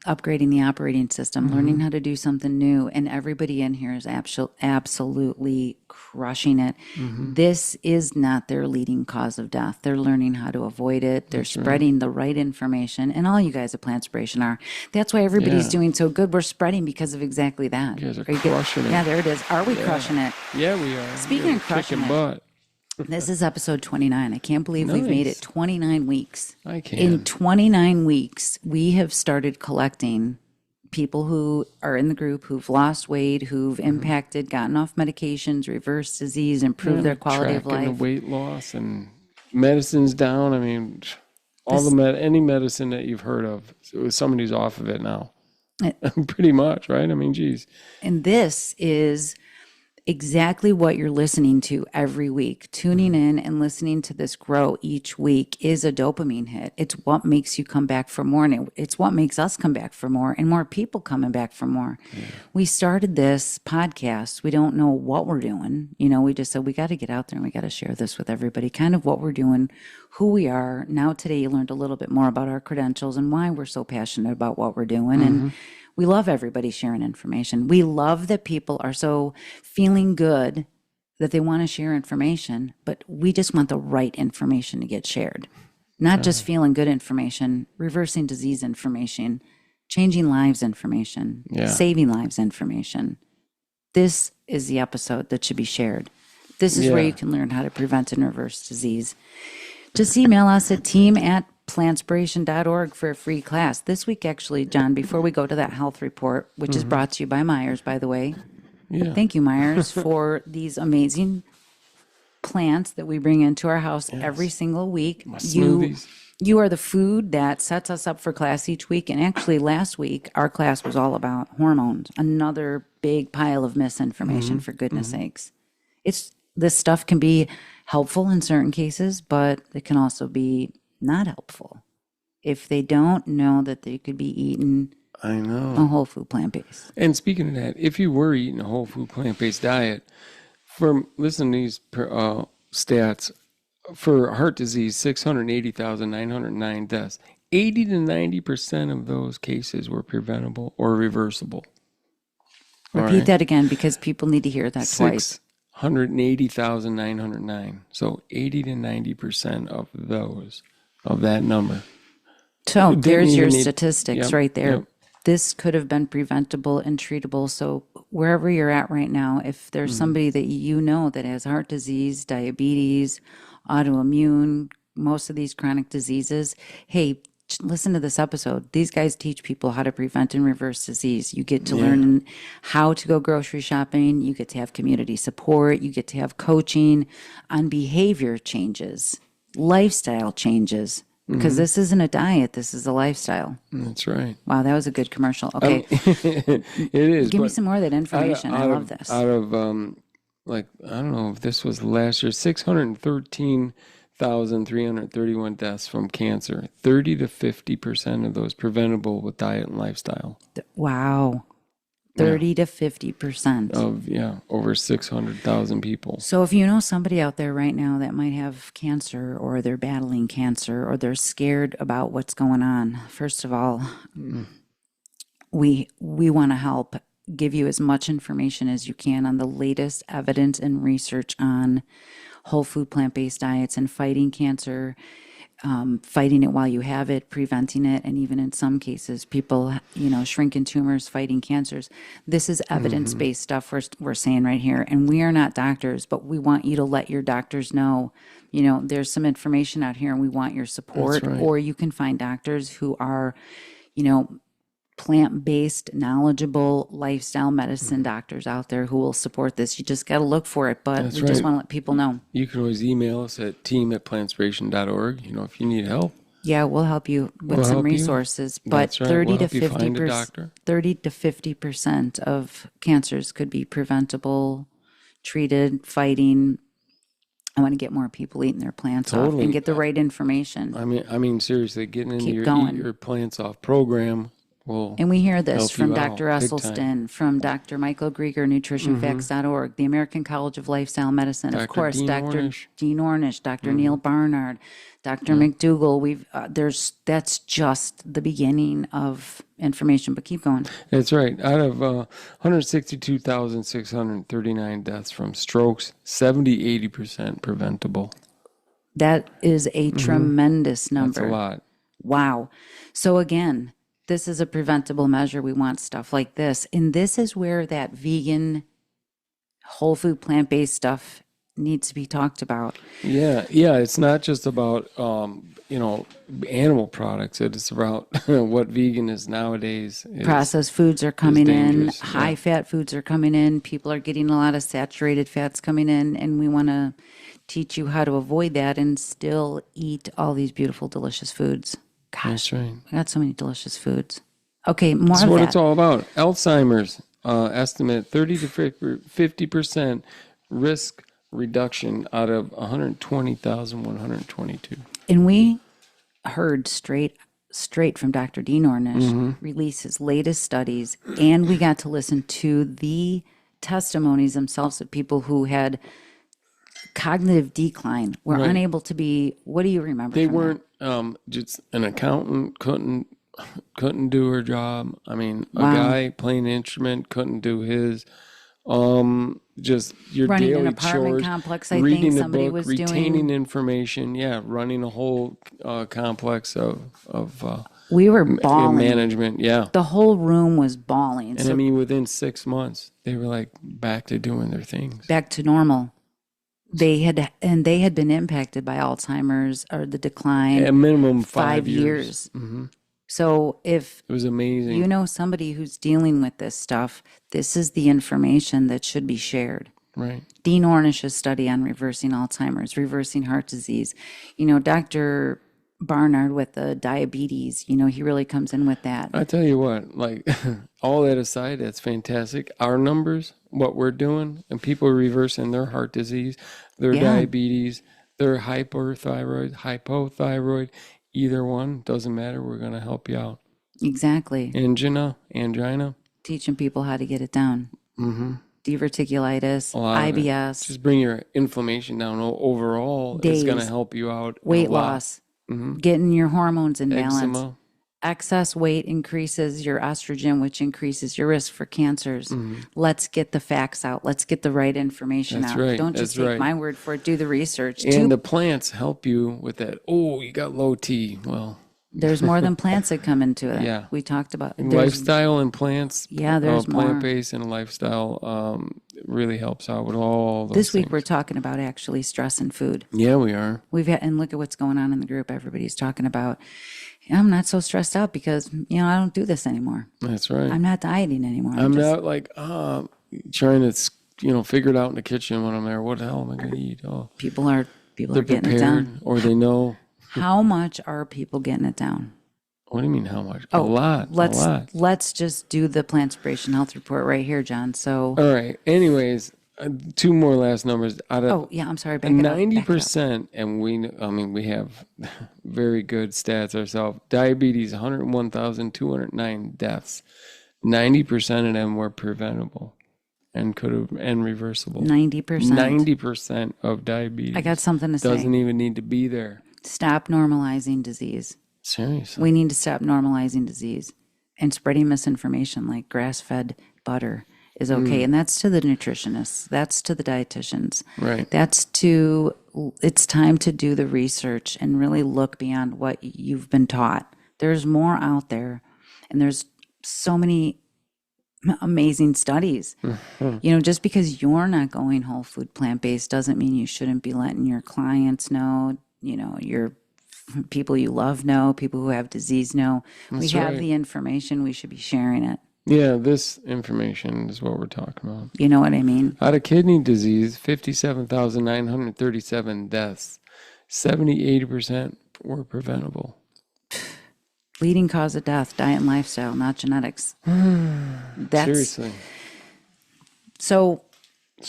upgrading the operating system, learning how to do something new. And everybody in here is absolutely crushing it. This is not their leading cause of death. They're learning how to avoid it. They're spreading the right information. And all you guys at Plantspiration are. That's why everybody's Yeah. doing so good. We're spreading because of exactly that. You guys are you crushing it. Yeah, there it is. Are we crushing it? Yeah, we are. Speaking You're of crushing kicking it. butt. This is episode 29. I can't believe we've made Nice. it 29 weeks. I can. In 29 weeks, we have started collecting people who are in the group who've lost weight, who've impacted, gotten off medications, reversed disease, improved their quality of Tracking life. the weight loss and medicine's down. I mean, all any medicine that you've heard of, somebody's off of it now. Pretty much, right? I mean, geez. And this is exactly what you're listening to every week. Tuning in and listening to this grow each week is a dopamine hit. It's what makes you come back for more. And it's what makes us come back for more and more people coming back for more. Yeah. We started this podcast. We don't know what we're doing. We just said we got to get out there and we got to share this with everybody, kind of what we're doing, who we are. Now today you learned a little bit more about our credentials and why we're so passionate about what we're doing. And we love everybody sharing information. We love that people are so feeling good that they want to share information, but we just want the right information to get shared. Not just feeling good information, reversing disease information, changing lives information, saving lives information. This is the episode that should be shared. This is where you can learn how to prevent and reverse disease. Just email us at team@plantspiration.org for a free class. This week, actually, John, before we go to that health report, which is brought to you by Myers, by the way. Yeah. Thank you, Myers, for these amazing plants that we bring into our house every single week. My smoothies. You are the food that sets us up for class each week. And actually, last week, our class was all about hormones. Another big pile of misinformation, for goodness sakes. This stuff can be helpful in certain cases, but it can also be not helpful. if they don't know that they could be eating I a know. whole food plant-based. And speaking of that, if you were eating a whole food plant-based diet, from listen to these stats, for heart disease, 680,909 deaths. 80 to 90% of those cases were preventable or reversible. Repeat that again because people need to hear that twice. 680,909. So 80 to 90% of those, of that number. So Didn't there's your even need- statistics Yep, right there. yep. This could have been preventable and treatable. So wherever you're at right now, if there's somebody that you know that has heart disease, diabetes, autoimmune, most of these chronic diseases, hey, listen to this episode. These guys teach people how to prevent and reverse disease. You get to learn how to go grocery shopping. You get to have community support. You get to have coaching on behavior changes, lifestyle changes. Because this isn't a diet, this is a lifestyle. That's right. Wow, that was a good commercial. Okay, It is. give me but some more of that information. I love this. Out of, like, I don't know if this was last year, 613,331 deaths from cancer. 30 to 50% of those preventable with diet and lifestyle. Wow, 30 to 50%. Of, over 600,000 people. So if you know somebody out there right now that might have cancer or they're battling cancer or they're scared about what's going on, first of all, we want to help give you as much information as you can on the latest evidence and research on whole food plant-based diets and fighting cancer, fighting it while you have it, preventing it, and even in some cases, people, shrinking tumors, fighting cancers. This is evidence-based stuff we're saying right here. And we are not doctors, but we want you to let your doctors know, there's some information out here and we want your support. That's right. Or you can find doctors who are, plant-based, knowledgeable lifestyle medicine doctors out there who will support this. You just got to look for it, but we just want to let people know. You can always email us at team@plantspiration.org, if you need help. Yeah, we'll help you with some resources, but That's right. 30 We'll to help you find a doctor. 30 to 50% of cancers could be preventable, treated, fighting. I want to get more people eating their plants off and get the right information. I mean, seriously, getting into your going. Eat Your Plants Off program will And we hear this help from you out Dr. big Esselstyn, from Dr. Michael Grieger, nutritionfacts.org, the American College of Lifestyle Medicine, of course, Dean Dr. Ornish. Dean Ornish, Dr. Neil Barnard, Dr. McDougall. That's just the beginning of information, but keep going. That's right. Out of 162,639 deaths from strokes, 80% preventable. That is a tremendous number. That's a lot. Wow. So again, this is a preventable measure. We want stuff like this. And this is where that vegan, whole food, plant-based stuff needs to be talked about. Yeah. It's not just about, animal products. It's about what vegan is nowadays. Processed foods are coming in. dangerous, High-fat foods are coming in. People are getting a lot of saturated fats coming in. And we want to teach you how to avoid that and still eat all these beautiful, delicious foods. Gosh, That's right. I got so many delicious foods. Okay, more That's of what that. it's all about. Alzheimer's estimate 30 to 50% risk reduction out of 120,122. And we heard straight from Dr. Dean Ornish release his latest studies, and we got to listen to the testimonies themselves of people who had cognitive decline, were unable to be. What do you remember? They from weren't just an accountant couldn't do her job. I mean, a guy playing an instrument couldn't do his. Just your Running an daily apartment chores, complex, I reading think a somebody book, was retaining doing. information. Yeah, running a whole complex of We were bawling. management. Yeah, The whole room was bawling. and I mean, within 6 months, they were like back to doing their things. Back to normal. They had been impacted by Alzheimer's or the decline. At minimum 5 years. Mm-hmm. So if It was amazing. you know somebody who's dealing with this stuff, this is the information that should be shared. Right. Dean Ornish's study on reversing Alzheimer's, reversing heart disease. Dr. Barnard with the diabetes, he really comes in with that. I tell you what, like all that aside, that's fantastic. Our numbers, what we're doing, and people are reversing their heart disease, their diabetes, their hypothyroid, either one, doesn't matter. We're going to help you out. Exactly. Angina. Teaching people how to get it down. Mm-hmm. Diverticulitis, IBS. Just bring your inflammation down overall. It's going to help you out. Weight loss. Getting your hormones in balance. Eczema. Excess weight increases your estrogen, which increases your risk for cancers. Let's get the facts out. Let's get the right information out. Right. Don't just take my word for it. Do the research. And the plants help you with that. Oh, you got low T. Well, there's more than plants that come into it. Yeah. We talked about lifestyle and plants. Yeah, there's more. Plant-based and lifestyle really helps out with all those This week things. we're talking about actually stress and food. Yeah, we are. And look at what's going on in the group. Everybody's talking about, I'm not so stressed out because, I don't do this anymore. That's right. I'm not dieting anymore. I'm not like trying to figure it out in the kitchen when I'm there. What the hell am I going to eat? Oh, people are they're getting prepared, it down. or they know. How much are people getting it down? What do you mean how much? A lot. Let's just do the Plantspiration Health Report right here, John. So all right. Anyways, two more last numbers out of. I'm sorry. 90%, and we have very good stats ourselves. Diabetes, 101,209 deaths. 90% of them were preventable and reversible. 90%. 90% of diabetes. I got something to say. Doesn't even need to be there. Stop normalizing disease. Seriously. We need to stop normalizing disease and spreading misinformation like grass-fed butter is okay. And that's to the nutritionists. That's to the dietitians. Right. It's time to do the research and really look beyond what you've been taught. There's more out there, and there's so many amazing studies. Just because you're not going whole food plant-based doesn't mean you shouldn't be letting your clients know, your people you love know, people who have disease know. We have the information. We should be sharing it. Yeah, this information is what we're talking about. You know what I mean? Out of kidney disease, 57,937 deaths. 70-80% were preventable. Leading cause of death, diet and lifestyle, not genetics. Seriously. So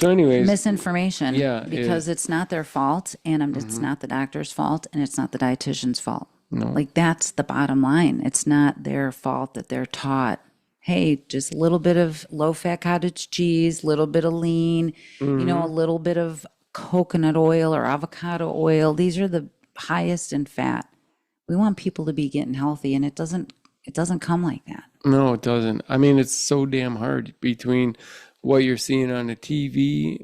anyways, misinformation, because it's not their fault, and it's not the doctor's fault, and it's not the dietitian's fault. No. Like, that's the bottom line. It's not their fault that they're taught, hey, just a little bit of low-fat cottage cheese, little bit of lean, a little bit of coconut oil or avocado oil. These are the highest in fat. We want people to be getting healthy, and it doesn't come like that. No, it doesn't. I mean, it's so damn hard between what you're seeing on the TV,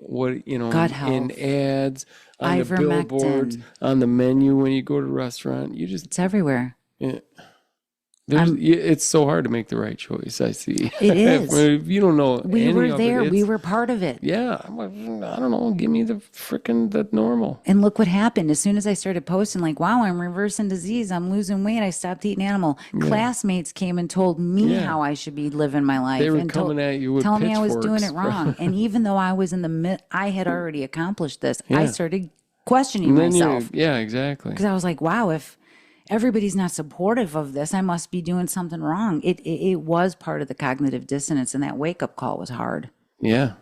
Gut health, in ads, on the ivermectin, billboards, on the menu when you go to a restaurant. It's everywhere. It's so hard to make the right choice, I see. It is. If you don't know we any were of there. it, We were part of it. Yeah. I'm like, I don't know. Give me the normal. And look what happened. As soon as I started posting, like, wow, I'm reversing disease. I'm losing weight. I stopped eating animal. Yeah. Classmates came and told me how I should be living my life. They were coming at you with telling pitchforks. me I was doing it wrong. And even though I was I had already accomplished this, I started questioning myself. Yeah, exactly. Because I was like, wow, if everybody's not supportive of this, I must be doing something wrong. It was part of the cognitive dissonance, and that wake-up call was hard. Yeah,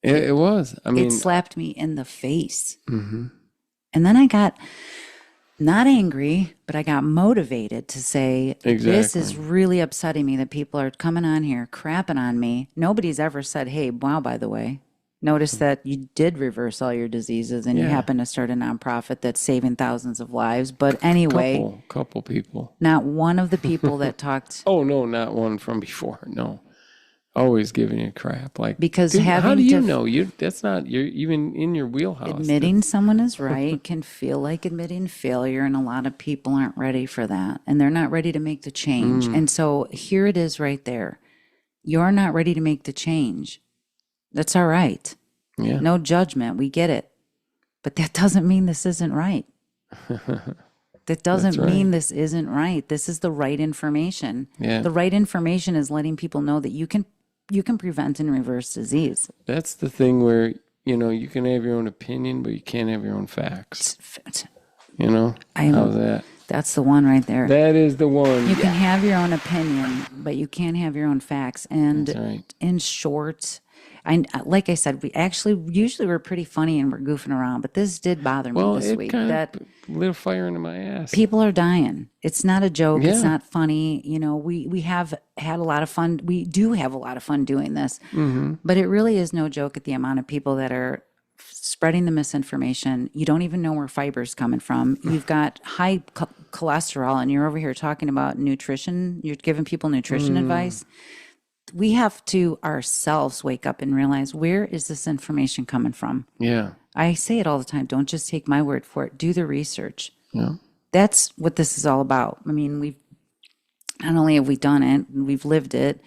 it was. I mean, it slapped me in the face. Mm-hmm. And then I got not angry, but I got motivated to say, this is really upsetting me that people are coming on here crapping on me. Nobody's ever said, hey, wow, by the way, notice that you did reverse all your diseases, and you happen to start a nonprofit that's saving thousands of lives. But anyway, couple people. Not one of the people that talked. Oh no, not one from before. No, always giving you crap. Like, because dude, having how do you know? That's not you're even in your wheelhouse. Admitting someone is right can feel like admitting failure, and a lot of people aren't ready for that, and they're not ready to make the change. And so here it is, right there. You're not ready to make the change. That's all right. Yeah. No judgment. We get it. But that doesn't mean this isn't right. That doesn't mean this isn't right. This is the right information. Yeah. The right information is letting people know that you can prevent and reverse disease. That's the thing where, you can have your own opinion, but you can't have your own facts. You know, how's that? That's the one right there. That is the one. You can have your own opinion, but you can't have your own facts. And That's right. in short, like I said, usually we're pretty funny and we're goofing around, but this did bother me this week. That lit a fire into my ass. People are dying. It's not a joke. Yeah. It's not funny. You know, we have had a lot of fun. We do have a lot of fun doing this, but it really is no joke at the amount of people that are spreading the misinformation. You don't even know where fiber's coming from. You've got high cholesterol and you're over here talking about nutrition. You're giving people nutrition advice. We have to ourselves wake up and realize, where is this information coming from? Yeah. I say it all the time. Don't just take my word for it. Do the research. Yeah. That's what this is all about. I mean, we've not only have we done it, we've lived it,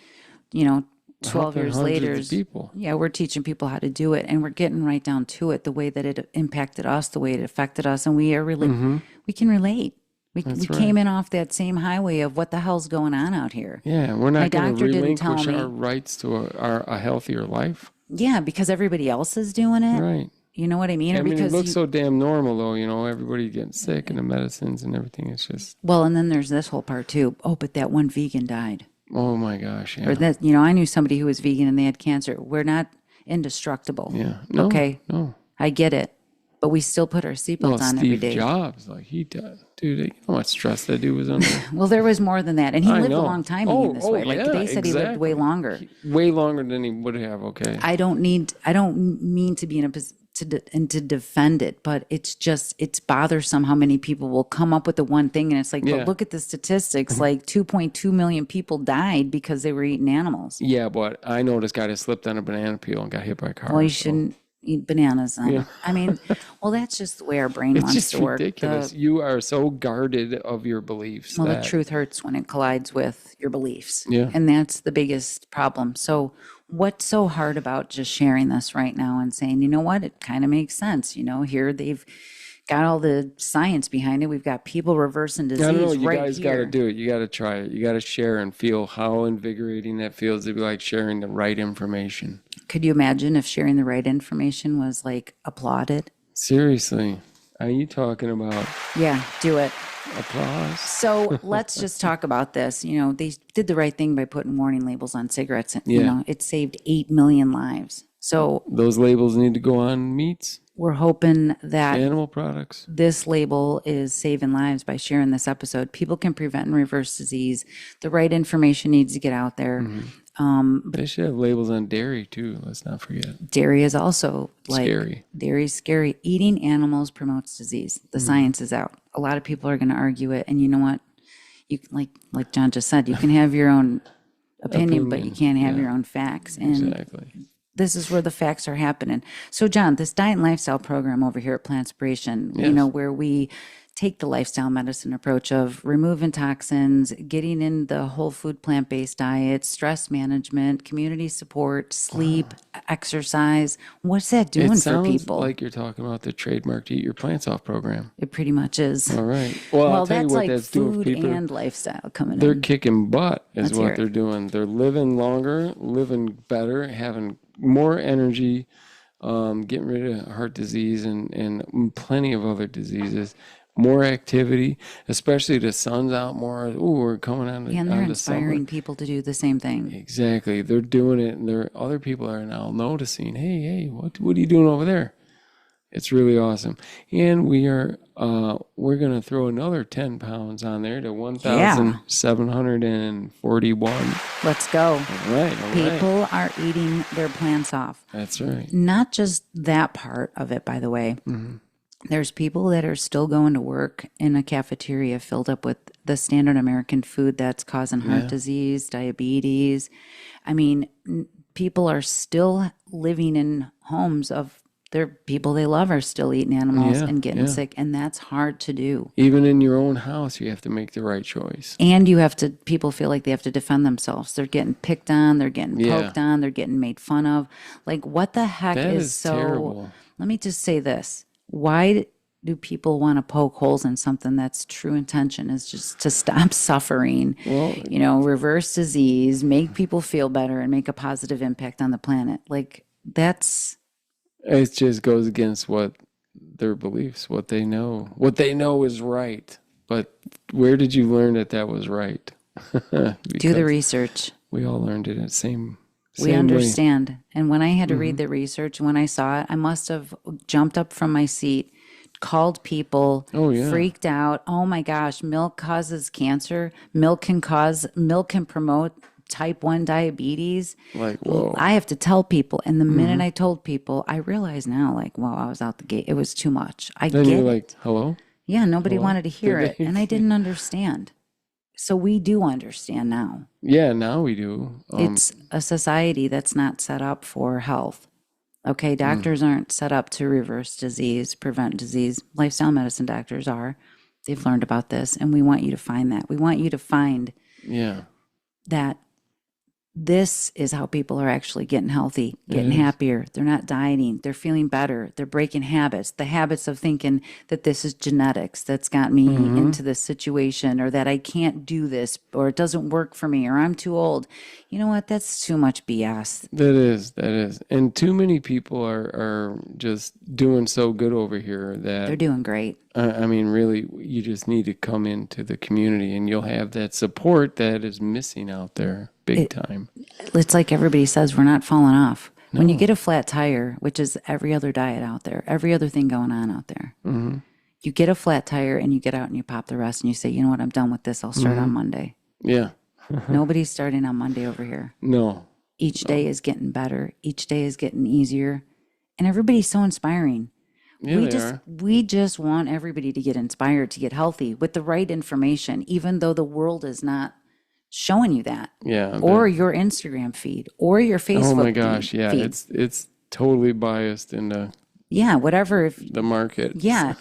12 years later. People. Yeah, we're teaching people how to do it, and we're getting right down to it, the way that it impacted us, the way it affected us, and we are really, we can relate. We came in off that same highway of what the hell's going on out here. Yeah, we're not going to relinquish our rights to a healthier life. Yeah, because everybody else is doing it. Right. You know what I mean? I mean, it looks so damn normal, though. Everybody getting sick and the medicines and everything. It's just... Well, and then there's this whole part, too. Oh, but that one vegan died. Oh, my gosh, yeah. Or that, I knew somebody who was vegan and they had cancer. We're not indestructible. Yeah. No, okay? No. I get it. But we still put our seatbelts on every day. Steve Jobs, like he does. Dude, you know how much stress that dude was under? Well, there was more than that. And he lived a long time being this way. Like yeah, they said, he lived way longer. Way longer than he would have, okay. I don't mean to be in a position to defend it, but it's bothersome how many people will come up with the one thing and it's like, but look at the statistics, like 2.2 million people died because they were eating animals. Yeah, but I know this guy that slipped on a banana peel and got hit by a car. Well, you shouldn't eat bananas then. Yeah. I mean, well, that's just the way our brain wants to work. It's just ridiculous. You are so guarded of your beliefs. Well, the truth hurts when it collides with your beliefs. Yeah. And that's the biggest problem. So what's so hard about just sharing this right now and saying, you know what, it kind of makes sense. Here they've got all the science behind it. We've got people reversing disease right here. You guys got to do it. You got to try it. You got to share and feel how invigorating that feels to be like sharing the right information. Could you imagine if sharing the right information was like applauded? Seriously. Are you talking about? Yeah, do it. Applause. So let's just talk about this. They did the right thing by putting warning labels on cigarettes. It saved 8 million lives. So those labels need to go on meats. We're hoping that animal products. This label is saving lives by sharing this episode. People can prevent and reverse disease. The right information needs to get out there. They should have labels on dairy too. Let's not forget. Dairy is also scary. Dairy's scary. Eating animals promotes disease. The science is out. A lot of people are going to argue it, and you know what? You like John just said, you can have your own opinion, but you can't have your own facts. And exactly. This is where the facts are happening. So, John, this diet and lifestyle program over here at Plantspiration, where we take the lifestyle medicine approach of removing toxins, getting in the whole food plant-based diet, stress management, community support, sleep, exercise. What's that doing for people? It sounds like you're talking about the trademark Eat Your Plants Off program. It pretty much is. All right. Well, I'll tell you what that's doing for people. Food and lifestyle coming in. They're kicking butt is what they're doing. They're living longer, living better, having more energy, getting rid of heart disease and plenty of other diseases. More activity, especially the sun's out more. Ooh, we're coming on. And they're inspiring people to do the same thing. Exactly, they're doing it, and other people are now noticing. Hey, what are you doing over there? It's really awesome, and we're gonna throw another 10 pounds on there to 1,741. Let's go. All right. People are eating their plants off. That's right. Not just that part of it, by the way. Mm-hmm. There's people that are still going to work in a cafeteria filled up with the standard American food that's causing heart disease, diabetes. I mean, people are still living in homes of their people they love are still eating animals and getting sick, and that's hard to do. Even in your own house, you have to make the right choice. And people feel like they have to defend themselves. They're getting picked on, they're getting poked on, they're getting made fun of. Like, what the heck is so terrible. Let me just say this. Why do people want to poke holes in something that's true intention is just to stop suffering, reverse disease, make people feel better, and make a positive impact on the planet? Like, it just goes against what their beliefs, what they know. What they know is right. But where did you learn that that was right? Do the research. We all learned it at the same We understand. way. And when I had to read the research, when I saw it, I must have jumped up from my seat, called people, freaked out. Oh my gosh, milk causes cancer. Milk can promote type 1 diabetes. Like, whoa. I have to tell people. And the minute I told people, I realize now, like, wow, I was out the gate. It was too much. Then you're like, hello? Yeah, nobody wanted to hear it. And I didn't understand. So we do understand now. Yeah, now we do. It's a society that's not set up for health. Okay, doctors aren't set up to reverse disease, prevent disease. Lifestyle medicine doctors are. They've learned about this, and we want you to find that. We want you to find that this is how people are actually getting healthy, getting happier. They're not dieting. They're feeling better. They're breaking habits. The habits of thinking that this is genetics that's got me into this situation, or that I can't do this, or it doesn't work for me, or I'm too old. You know what? That's too much BS. That is. And too many people are just doing so good over here that... They're doing great. I mean, really, you just need to come into the community and you'll have that support that is missing out there big time. It's like everybody says, we're not falling off. No. When you get a flat tire, which is every other diet out there, every other thing going on out there, you get a flat tire and you get out and you pop the rest and you say, you know what, I'm done with this. I'll start on Monday. Yeah. Nobody's starting on Monday over here. No. Each day is getting better. Each day is getting easier. And everybody's so inspiring. Yeah, we just want everybody to get inspired, to get healthy with the right information, even though the world is not showing you that. Yeah. Or your Instagram feed or your Facebook feed. Oh my gosh, yeah. Feed. It's totally biased into whatever. The market. Yeah,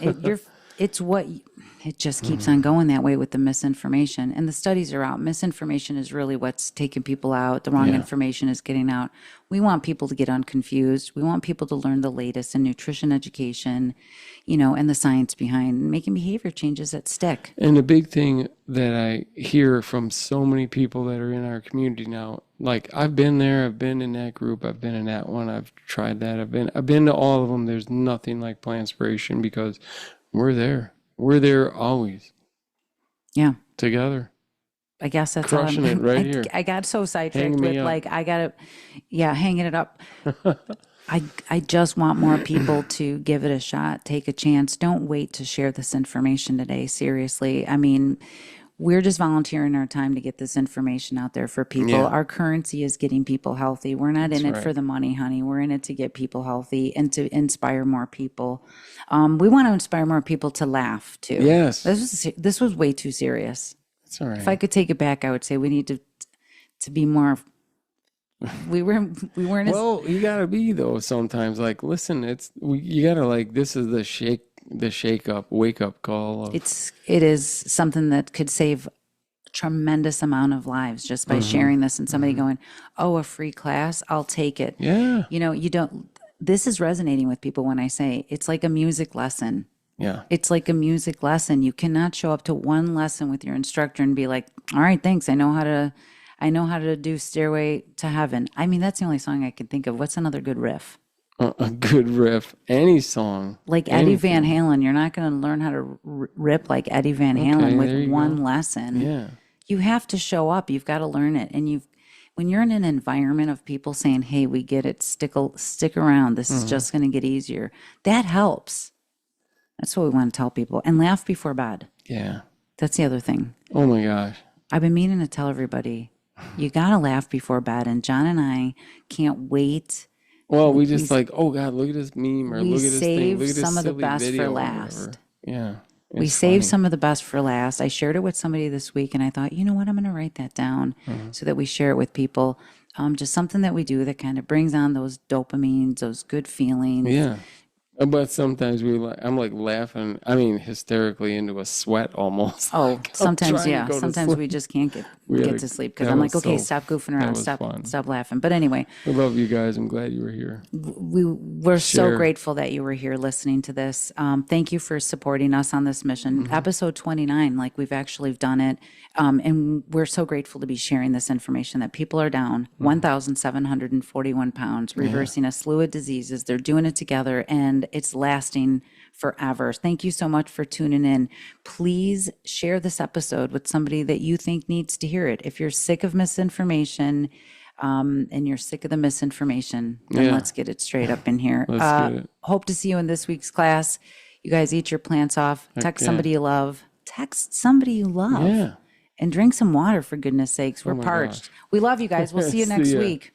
it just keeps on going that way with the misinformation. And the studies are out. Misinformation is really what's taking people out. The wrong information is getting out. We want people to get unconfused. We want people to learn the latest in nutrition education, and the science behind making behavior changes that stick. And the big thing that I hear from so many people that are in our community now, like I've been there, I've been in that group, I've been in that one, I've tried that, I've been to all of them. There's nothing like Plantspiration because we're there. We're there always. Yeah. Together. I guess that's crushing it right here. I got so sidetracked with hanging it up. I just want more people to give it a shot, take a chance. Don't wait to share this information today. Seriously. I mean, we're just volunteering our time to get this information out there for people. Yeah. Our currency is getting people healthy. We're not in it for the money, honey. We're in it to get people healthy and to inspire more people. We want to inspire more people to laugh too. Yes. This was way too serious. That's all right. If I could take it back, I would say we need to be more. We weren't. Well, you gotta be though. Sometimes, like, listen, you gotta like. This is the shake up, wake up call. It is something that could save a tremendous amount of lives just by sharing this and somebody going, "Oh, a free class, I'll take it." Yeah. You don't. This is resonating with people when I say it's like a music lesson. Yeah. It's like a music lesson. You cannot show up to one lesson with your instructor and be like, "All right, thanks. I know how to do Stairway to Heaven." I mean, that's the only song I can think of. What's another good riff? A good riff. Any song. Like Eddie Van Halen. You're not going to learn how to rip like Eddie Van Halen with one lesson. Yeah. You have to show up. You've got to learn it. And when you're in an environment of people saying, "Hey, we get it. Stick around. This is just going to get easier." That helps. That's what we want to tell people. And laugh before bed. Yeah. That's the other thing. Oh my gosh. I've been meaning to tell everybody, you got to laugh before bed. And John and I can't wait. Well, we just oh God, look at this meme or look at this thing. Look at this some of the best for last. Yeah. We saved some of the best for last. I shared it with somebody this week and I thought, you know what, I'm going to write that down so that we share it with people. Just something that we do that kind of brings on those dopamines, those good feelings. Yeah. But sometimes I'm like laughing, hysterically into a sweat almost. Oh, sometimes, yeah. Sometimes we just can't get to sleep because I'm like, okay, stop goofing around, stop laughing. But anyway. I love you guys. I'm glad you were here. We're so grateful that you were here listening to this. Thank you for supporting us on this mission. Episode 29, like we've actually done it. And we're so grateful to be sharing this information that people are down 1,741 pounds, reversing a slew of diseases. They're doing it together. And it's lasting forever. Thank you so much for tuning in. Please share this episode with somebody that you think needs to hear it. If you're sick of misinformation, and you're sick of the misinformation, then let's get it straight up in here. Let's get it. Hope to see you in this week's class. You guys eat your plants off. Text somebody you love. Text somebody you love. Yeah. And drink some water, for goodness sakes. We're parched. gosh. We love you guys. We'll see you next week.